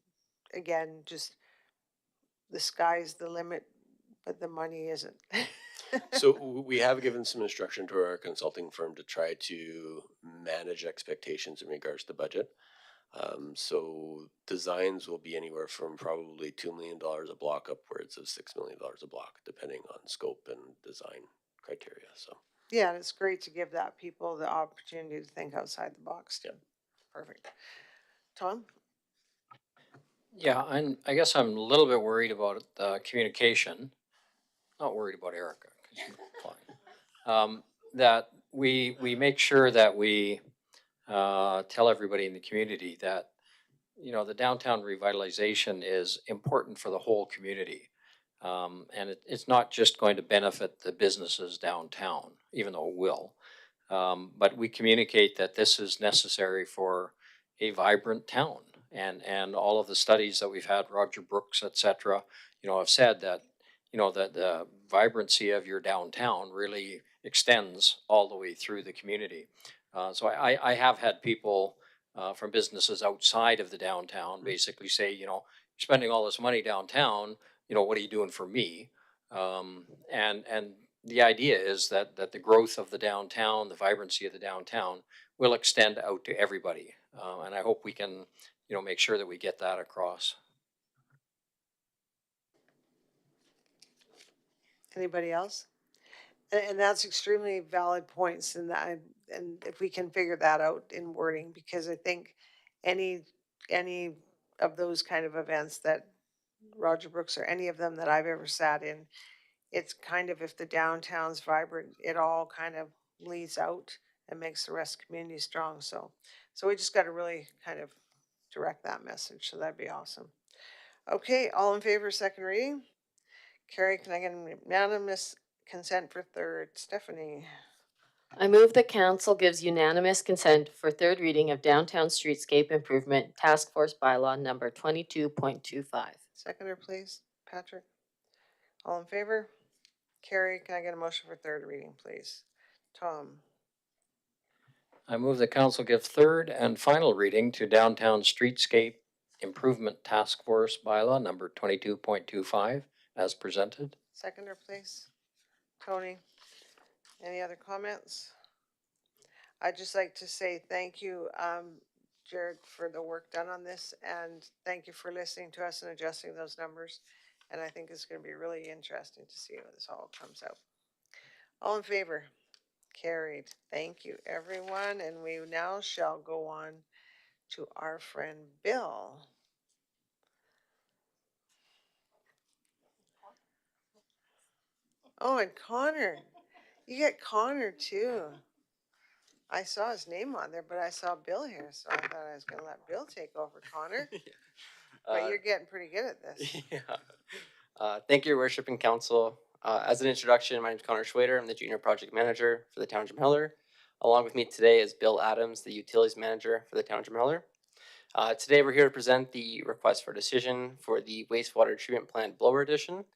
again, just the sky's the limit, but the money isn't. So we have given some instruction to our consulting firm to try to manage expectations in regards to budget. So designs will be anywhere from probably $2 million a block upwards of $6 million a block, depending on scope and design criteria. So Yeah, and it's great to give that people the opportunity to think outside the box too. Perfect. Tom? Yeah, I guess I'm a little bit worried about communication. Not worried about Erica, 'cause she's fine. That we make sure that we tell everybody in the community that, the downtown revitalization is important for the whole community. And it's not just going to benefit the businesses downtown, even though it will. But we communicate that this is necessary for a vibrant town. And all of the studies that we've had, Roger Brooks, et cetera, have said that, that the vibrancy of your downtown really extends all the way through the community. So I have had people from businesses outside of the downtown basically say, you're spending all this money downtown, what are you doing for me? And the idea is that the growth of the downtown, the vibrancy of the downtown will extend out to everybody. And I hope we can, make sure that we get that across. Anybody else? And that's extremely valid points, and if we can figure that out in wording, because I think any of those kind of events that Roger Brooks or any of them that I've ever sat in, it's kind of, if the downtown's vibrant, it all kind of leads out and makes the rest of the community strong. So we just got to really kind of direct that message. So that'd be awesome. Okay, all in favor of second reading? Carrie, can I get a unanimous consent for third? Stephanie? I move that council gives unanimous consent for third reading of Downtown Streetscape Improvement Task Force bylaw number 22.25. Seconder, please. Patrick? All in favor? Carrie, can I get a motion for third reading, please? Tom? I move the council give third and final reading to Downtown Streetscape Improvement Task Force bylaw number 22.25 as presented. Seconder, please. Tony, any other comments? I'd just like to say thank you, Jared, for the work done on this, and thank you for listening to us and adjusting those numbers. And I think it's gonna be really interesting to see how this all comes out. All in favor? Carried. Thank you, everyone, and we now shall go on to our friend Bill. Oh, and Connor. You get Connor too. I saw his name on there, but I saw Bill here, so I thought I was gonna let Bill take over, Connor. But you're getting pretty good at this. Yeah. Thank you, Your Worship and Council. As an introduction, my name is Connor Schwader. I'm the Junior Project Manager for the Town of Drumheller. Along with me today is Bill Adams, the Utilities Manager for the Town of Drumheller. Today we're here to present the request for decision for the wastewater treatment plant blower addition.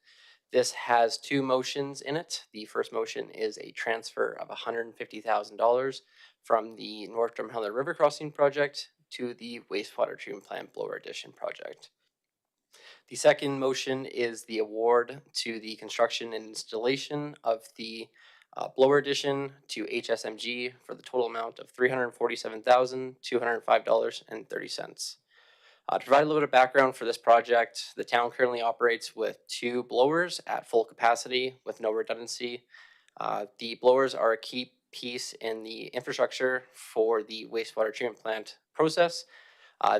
This has two motions in it. The first motion is a transfer of $150,000 from the North Drumheller River Crossing project to the wastewater treatment plant blower addition project. The second motion is the award to the construction and installation of the blower addition to HSMG for the total amount of $347,205.30. To provide a little bit of background for this project, the town currently operates with two blowers at full capacity with no redundancy. The blowers are a key piece in the infrastructure for the wastewater treatment plant process.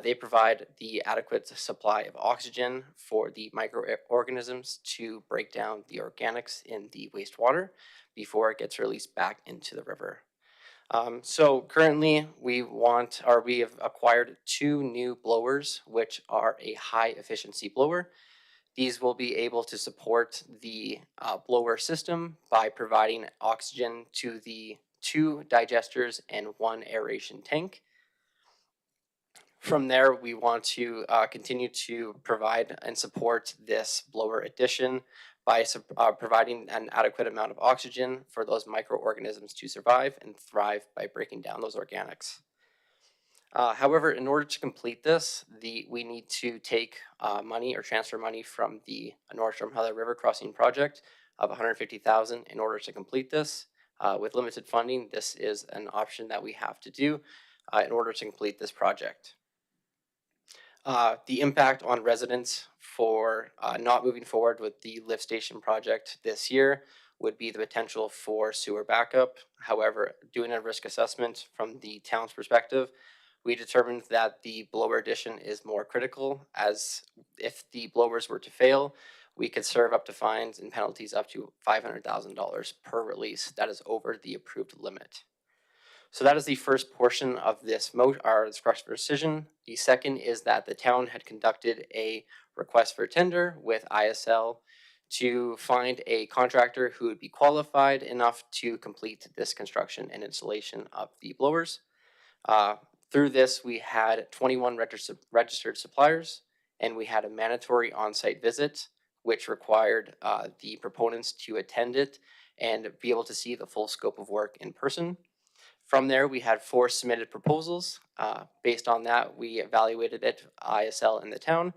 They provide the adequate supply of oxygen for the microorganisms to break down the organics in the wastewater before it gets released back into the river. So currently we have acquired two new blowers, which are a high efficiency blower. These will be able to support the blower system by providing oxygen to the two digesters and one aeration tank. From there, we want to continue to provide and support this blower addition by providing an adequate amount of oxygen for those microorganisms to survive and thrive by breaking down those organics. However, in order to complete this, we need to take money or transfer money from the North Drumheller River Crossing project of $150,000 in order to complete this. With limited funding, this is an option that we have to do in order to complete this project. The impact on residents for not moving forward with the lift station project this year would be the potential for sewer backup. However, doing a risk assessment from the town's perspective, we determined that the blower addition is more critical, as if the blowers were to fail, we could serve up to fines and penalties up to $500,000 per release. That is over the approved limit. So that is the first portion of this request for decision. The second is that the town had conducted a request for tender with ISL to find a contractor who would be qualified enough to complete this construction and installation of the blowers. Through this, we had 21 registered suppliers, and we had a mandatory on-site visit, which required the proponents to attend it and be able to see the full scope of work in person. From there, we had 4 submitted proposals. Based on that, we evaluated it, ISL and the town,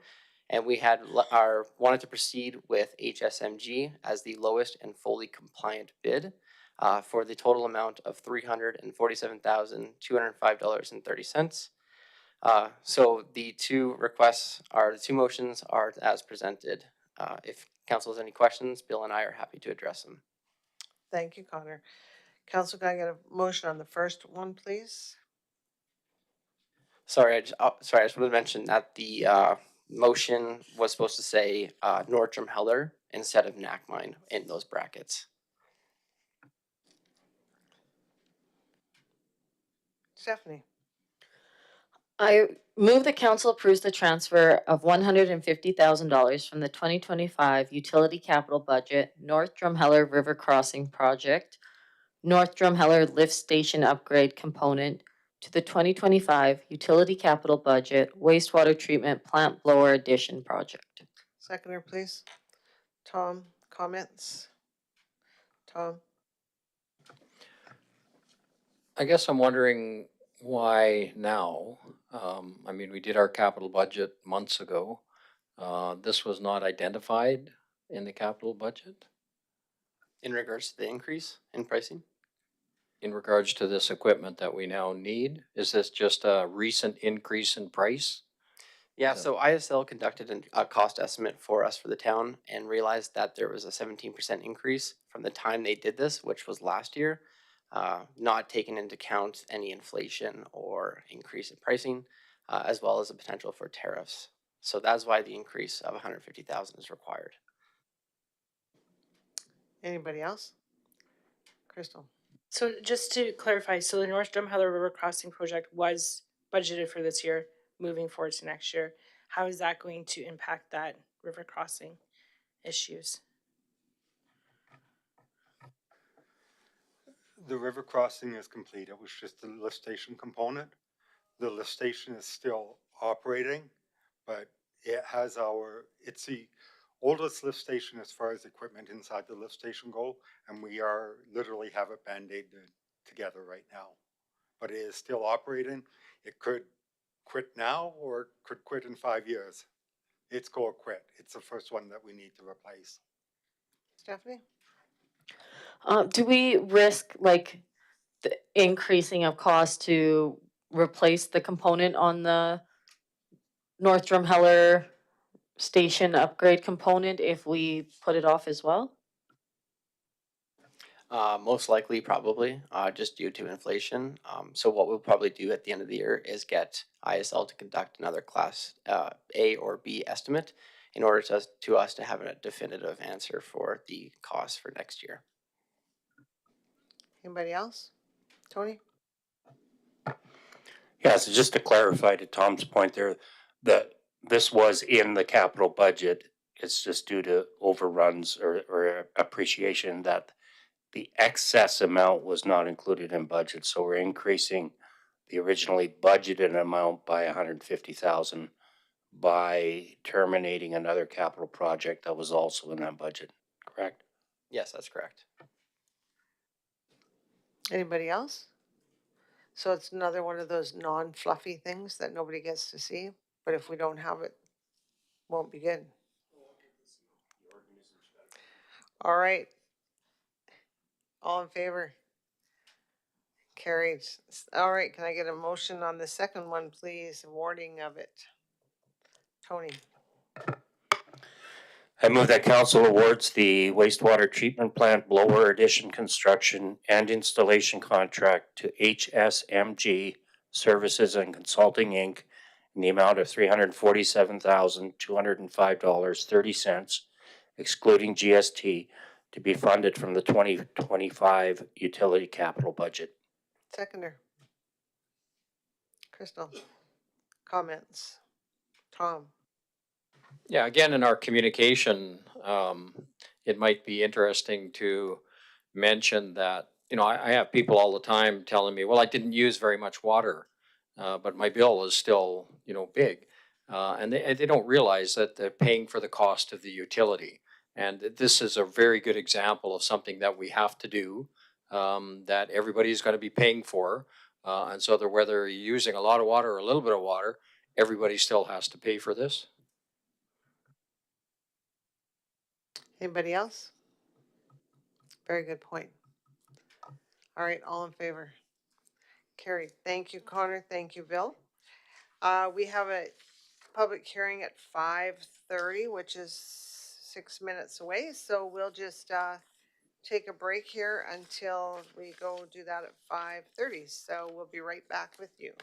and we had wanted to proceed with HSMG as the lowest and fully compliant bid for the total amount of $347,205.30. So the two motions are as presented. If council has any questions, Bill and I are happy to address them. Thank you, Connor. Council, can I get a motion on the first one, please? Sorry, I just wanted to mention that the motion was supposed to say North Drumheller instead of Nackmine in those brackets. Stephanie? I move the council approves the transfer of $150,000 from the 2025 utility capital budget, North Drumheller River Crossing Project, North Drumheller Lift Station Upgrade Component, to the 2025 utility capital budget, wastewater treatment plant blower addition project. Seconder, please. Tom, comments? Tom? I guess I'm wondering why now? I mean, we did our capital budget months ago. This was not identified in the capital budget In regards to the increase in pricing? in regards to this equipment that we now need. Is this just a recent increase in price? Yeah, So- so ISL conducted a cost estimate for us for the town and realized that there was a 17% increase from the time they did this, which was last year, not taking into account any inflation or increase in pricing, as well as the potential for tariffs. So that's why the increase of 150,000 is required. Anybody else? Crystal? So just to clarify, so the North Drumheller River Crossing project was budgeted for this year, moving forward to next year. How is that going to impact that river crossing issues? The river crossing is complete. It was just the lift station component. The lift station is still operating, but it's the oldest lift station as far as equipment inside the lift station go, and we are literally have it band-aided together right now. But it is still operating. It could quit now or could quit in 5 years. It's go or quit. It's the first one that we need to replace. Stephanie? Do we risk like the increasing of cost to replace the component on the North Drumheller station upgrade component if we put it off as well? Most likely, probably, just due to inflation. So what we'll probably do at the end of the year is get ISL to conduct another class A or B estimate in order to us to have a definitive answer for the cost for next year. Anybody else? Tony? Yeah, so just to clarify to Tom's point there, that this was in the capital budget. It's just due to overruns or appreciation that the excess amount was not included in budget. So we're increasing the originally budgeted amount by 150,000 by terminating another capital project that was also in that budget, correct? Yes, that's correct. Anybody else? So it's another one of those non-fluffy things that nobody gets to see, but if we don't have it, won't be good. All right. All in favor? Carried. All right, can I get a motion on the second one, please? Awarding of it. Tony? I move that council awards the wastewater treatment plant blower addition construction and installation contract to HSMG Services and Consulting, Inc. in the amount of $347,205.30, excluding GST, to be funded from the 2025 utility capital budget. Seconder? Crystal? Comments? Tom? Yeah, again, in our communication, it might be interesting to mention that, you know, I have people all the time telling me, well, I didn't use very much water, but my bill is still, you know, big. And they don't realize that they're paying for the cost of the utility. And this is a very good example of something that we have to do, that everybody's going to be paying for. And so that whether you're using a lot of water or a little bit of water, everybody still has to pay for this. Anybody else? Very good point. All right, all in favor? Carried. Thank you, Connor. Thank you, Bill. We have a public hearing at 5:30, which is 6 minutes away. So we'll just take a break here until we go do that at 5:30. So we'll be right back with you.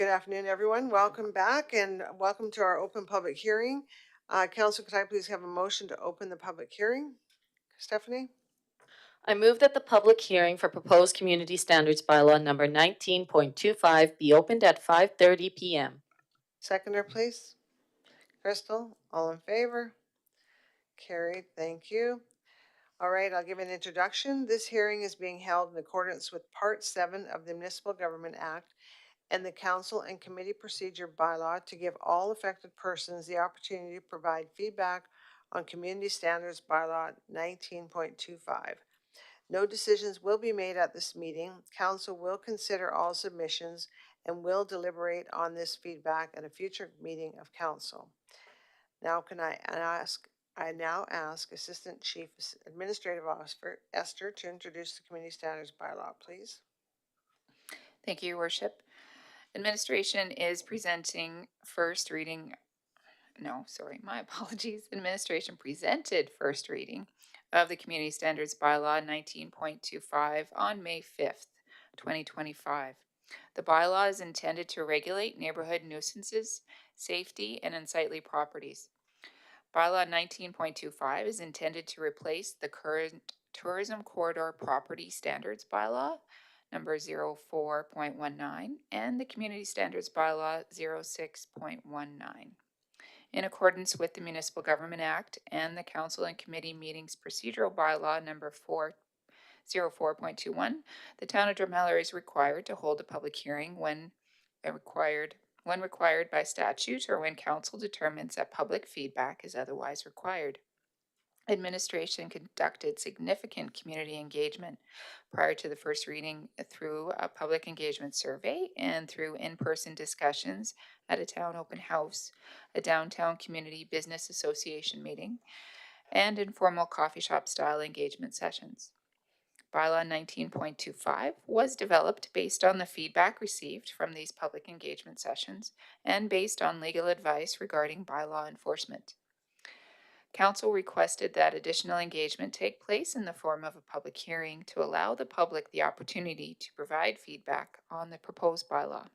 Good afternoon, everyone. Welcome back and welcome to our open public hearing. Council, could I please have a motion to open the public hearing? Stephanie? I move that the public hearing for proposed community standards bylaw number 19.25 be opened at 5:30 p.m. Seconder, please. Crystal, all in favor? Carried, thank you. All right, I'll give an introduction. This hearing is being held in accordance with Part 7 of the Municipal Government Act and the Council and Committee Procedure Bylaw to give all affected persons the opportunity to provide feedback on Community Standards Bylaw 19.25. No decisions will be made at this meeting. Council will consider all submissions and will deliberate on this feedback at a future meeting of council. Now I now ask Assistant Chief Administrative Officer Esther to introduce the Community Standards Bylaw, please. Thank you, Your Worship. Administration is presenting first reading, no, sorry, my apologies. Administration presented first reading of the Community Standards Bylaw 19.25 on May 5th, 2025. The bylaw is intended to regulate neighborhood nuisances, safety, and unsightly properties. Bylaw 19.25 is intended to replace the current Tourism Corridor Property Standards Bylaw number 04.19 and the Community Standards Bylaw 06.19. In accordance with the Municipal Government Act and the Council and Committee Meetings Procedural Bylaw number 404.21, the Town of Drumheller is required to hold a public hearing when required by statute or when Council determines that public feedback is otherwise required. Administration conducted significant community engagement prior to the first reading through a public engagement survey and through in-person discussions at a town open house, a downtown community business association meeting, and informal coffee shop style engagement sessions. Bylaw 19.25 was developed based on the feedback received from these public engagement sessions and based on legal advice regarding bylaw enforcement. Council requested that additional engagement take place in the form of a public hearing to allow the public the opportunity to provide feedback on the proposed bylaw.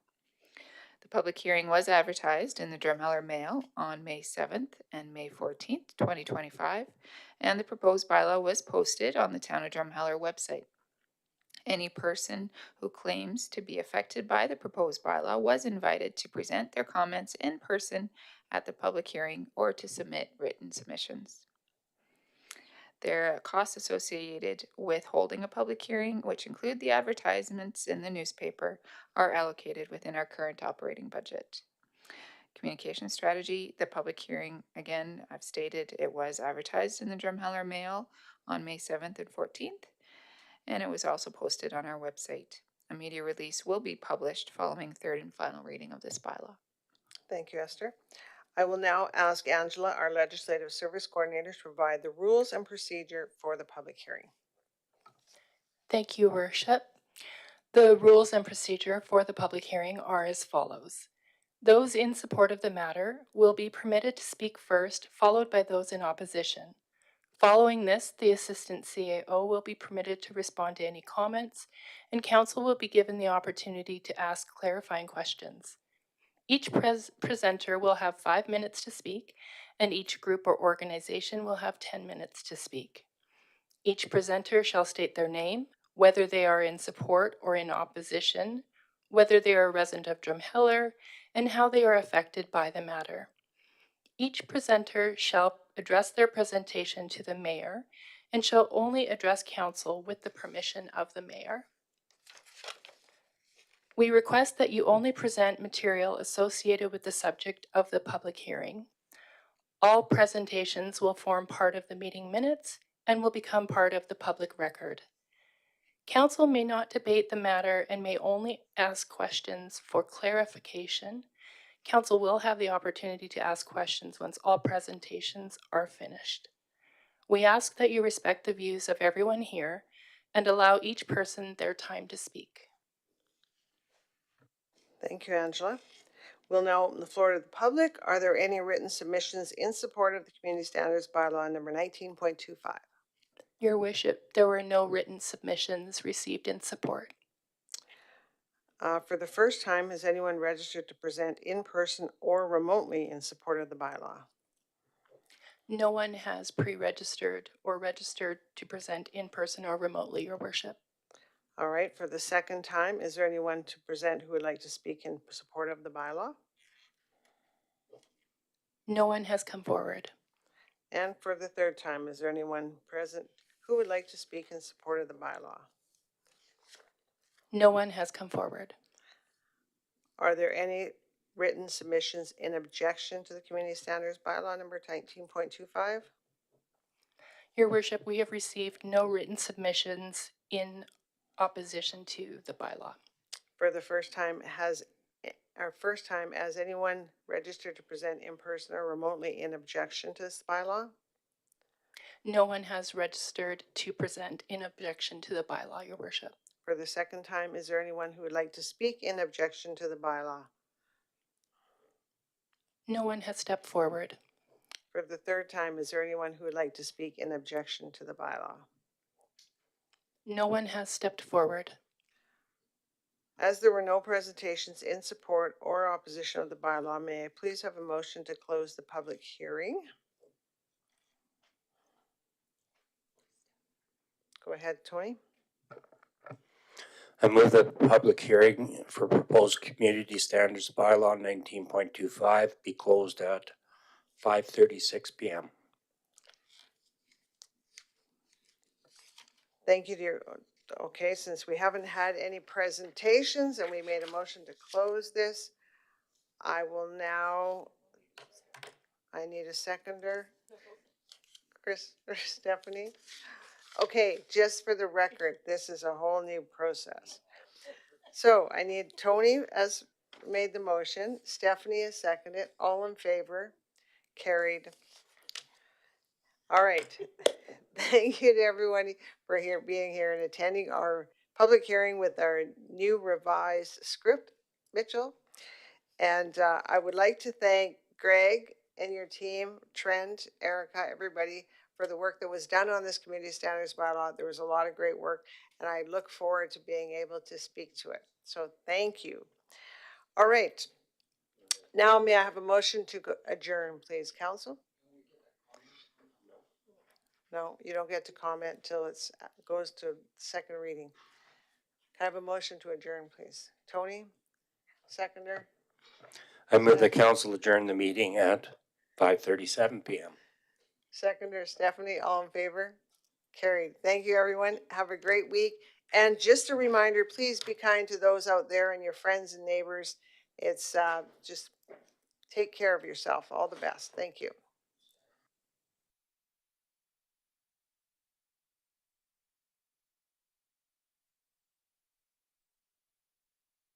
The public hearing was advertised in the Drumheller Mail on May 7th and May 14th, 2025, and the proposed bylaw was posted on the Town of Drumheller website. Any person who claims to be affected by the proposed bylaw was invited to present their comments in person at the public hearing or to submit written submissions. There are costs associated with holding a public hearing, which include the advertisements in the newspaper, are allocated within our current operating budget. Communication strategy, the public hearing, again, I've stated it was advertised in the Drumheller Mail on May 7th and 14th, and it was also posted on our website. A media release will be published following third and final reading of this bylaw. Thank you, Esther. I will now ask Angela, our Legislative Service Coordinator, to provide the rules and procedure for the public hearing. Thank you, Worship. The rules and procedure for the public hearing are as follows. Those in support of the matter will be permitted to speak first, followed by those in opposition. Following this, the Assistant CAO will be permitted to respond to any comments, and Council will be given the opportunity to ask clarifying questions. Each presenter will have 5 minutes to speak, and each group or organization will have 10 minutes to speak. Each presenter shall state their name, whether they are in support or in opposition, whether they are a resident of Drumheller, and how they are affected by the matter. Each presenter shall address their presentation to the mayor and shall only address council with the permission of the mayor. We request that you only present material associated with the subject of the public hearing. All presentations will form part of the meeting minutes and will become part of the public record. Council may not debate the matter and may only ask questions for clarification. Council will have the opportunity to ask questions once all presentations are finished. We ask that you respect the views of everyone here and allow each person their time to speak. Thank you, Angela. We'll now open the floor to the public. Are there any written submissions in support of the Community Standards Bylaw number 19.25? Your Worship, there were no written submissions received in support. For the first time, has anyone registered to present in person or remotely in support of the bylaw? No one has pre-registered or registered to present in person or remotely, Your Worship. All right, for the second time, is there anyone to present who would like to speak in support of the bylaw? No one has come forward. And for the third time, is there anyone present who would like to speak in support of the bylaw? No one has come forward. Are there any written submissions in objection to the Community Standards Bylaw number 19.25? Your Worship, we have received no written submissions in opposition to the bylaw. For the first time, has anyone registered to present in person or remotely in objection to this bylaw? No one has registered to present in objection to the bylaw, Your Worship. For the second time, is there anyone who would like to speak in objection to the bylaw? No one has stepped forward. For the third time, is there anyone who would like to speak in objection to the bylaw? No one has stepped forward. As there were no presentations in support or opposition of the bylaw, may I please have a motion to close the public hearing? Go ahead, Tony. I move that the public hearing for proposed community standards bylaw 19.25 be closed at 5:36 p.m. Thank you, dear. Okay, since we haven't had any presentations and we made a motion to close this, I will now, I need a seconder. Chris or Stephanie? Okay, just for the record, this is a whole new process. So I need Tony as made the motion, Stephanie has seconded, all in favor, carried. All right. Thank you to everyone for being here and attending our public hearing with our new revised script, Mitchell. And I would like to thank Greg and your team, Trent, Erica, everybody, for the work that was done on this community standards bylaw. There was a lot of great work, and I look forward to being able to speak to it. So thank you. All right. Now may I have a motion to adjourn, please, Council? No, you don't get to comment till it goes to second reading. Can I have a motion to adjourn, please? Tony, seconder? I move the council adjourn the meeting at 5:37 p.m. Seconder, Stephanie, all in favor? Carried. Thank you, everyone. Have a great week. And just a reminder, please be kind to those out there and your friends and neighbors. It's just take care of yourself. All the best. Thank you.